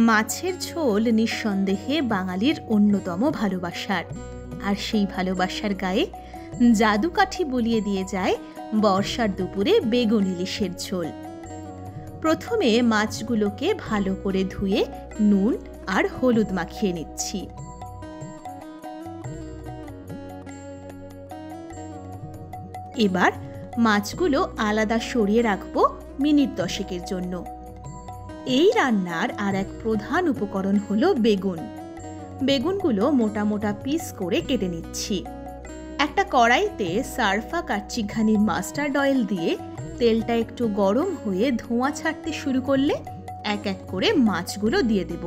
মাছের ঝোল নিঃসন্দেহে বাঙালির অন্যতম ভালোবাসার, আর সেই ভালোবাসার গায়ে জাদুকাঠি বলিয়ে দিয়ে যায় বর্ষার দুপুরে বেগুন ইলিশের ঝোল। প্রথমে মাছগুলোকে ভালো করে ধুয়ে নুন আর হলুদ মাখিয়ে নিচ্ছি। এবার মাছগুলো আলাদা সরিয়ে রাখবো মিনিট 10 জন্য। এই রান্নার আর এক প্রধান উপকরণ হলো বেগুন। বেগুনগুলো মোটা মোটা পিস করে কেটে নিচ্ছি। একটা কড়াইতে সারফা কাচ্চিঘানি মাস্টার্ড অয়েল দিয়ে তেলটা একটু গরম হয়ে ধোঁয়া ছাড়তে শুরু করলে এক এক করে মাছগুলো দিয়ে দেব।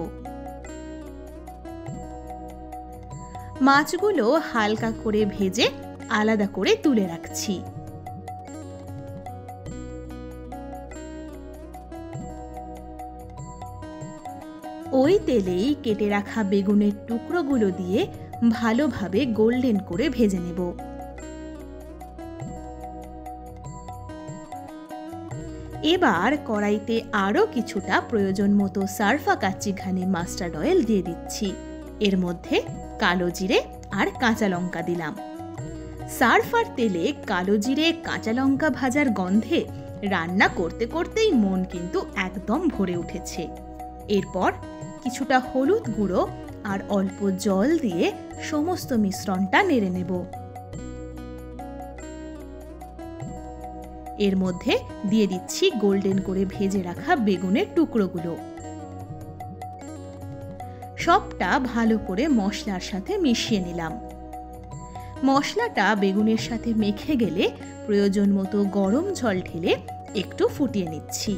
মাছগুলো হালকা করে ভেজে আলাদা করে তুলে রাখছি। ওই তেলেই কেটে রাখা বেগুনের টুকরোগুলো দিয়ে ভালোভাবে গোল্ডেন করে ভেজে নেব। এবার কড়াইতে আরও কিছুটা প্রয়োজন মতো সারফা কাচ্চিঘানি মাস্টার্ড অয়েল দিয়ে দিচ্ছি। এর মধ্যে কালো জিরে আর কাঁচা লঙ্কা দিলাম। সারফার তেলে কালো জিরে কাঁচা লঙ্কা ভাজার গন্ধে রান্না করতে করতেই মন কিন্তু একদম ভরে উঠেছে। এরপর কিছুটা হলুদ গুঁড়ো আর অল্প জল দিয়ে সমস্ত মিশ্রণটা নেড়ে নেব। এর মধ্যে দিয়ে দিচ্ছি গোল্ডেন করে ভেজে রাখা বেগুনের টুকরোগুলো। সবটা ভালো করে মশলার সাথে মিশিয়ে নিলাম। মশলাটা বেগুনের সাথে মেখে গেলে প্রয়োজন মতো গরম জল ঢেলে একটু ফুটিয়ে নিচ্ছি।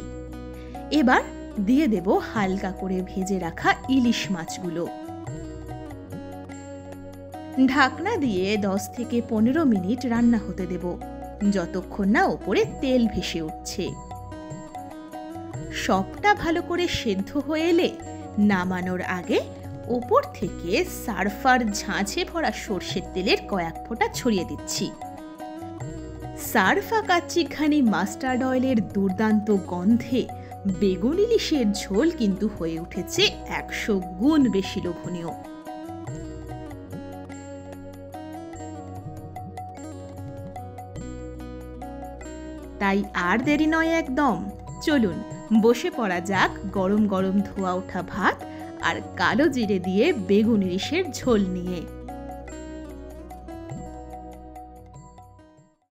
এবার দিয়ে দেব হালকা করে ভেজে রাখা ইলিশ মাছগুলো। ঢাকনা দিয়ে 10 থেকে 15 মিনিট রান্না হতে দেব, যতক্ষণ না ওপরে তেল ভেসে উঠছে। সবটা ভালো করে সেদ্ধ হয়ে এলে নামানোর আগে ওপর থেকে সারফার ঝাঁঝে ভরা সর্ষের তেলের কয়েক ফোঁটা ছড়িয়ে দিচ্ছি। সারফা কাচ্চিঘানি মাস্টার্ড অয়েলের দুর্দান্ত গন্ধে বেগুন ইলিশের ঝোল কিন্তু হয়ে উঠেছে 100 গুণ বেশি লোভনীয়। তাই আর দেরি নয় একদম, চলুন বসে পড়া যাক গরম গরম ধোয়া ওঠা ভাত আর কালো জিরে দিয়ে বেগুন ইলিশের ঝোল নিয়ে।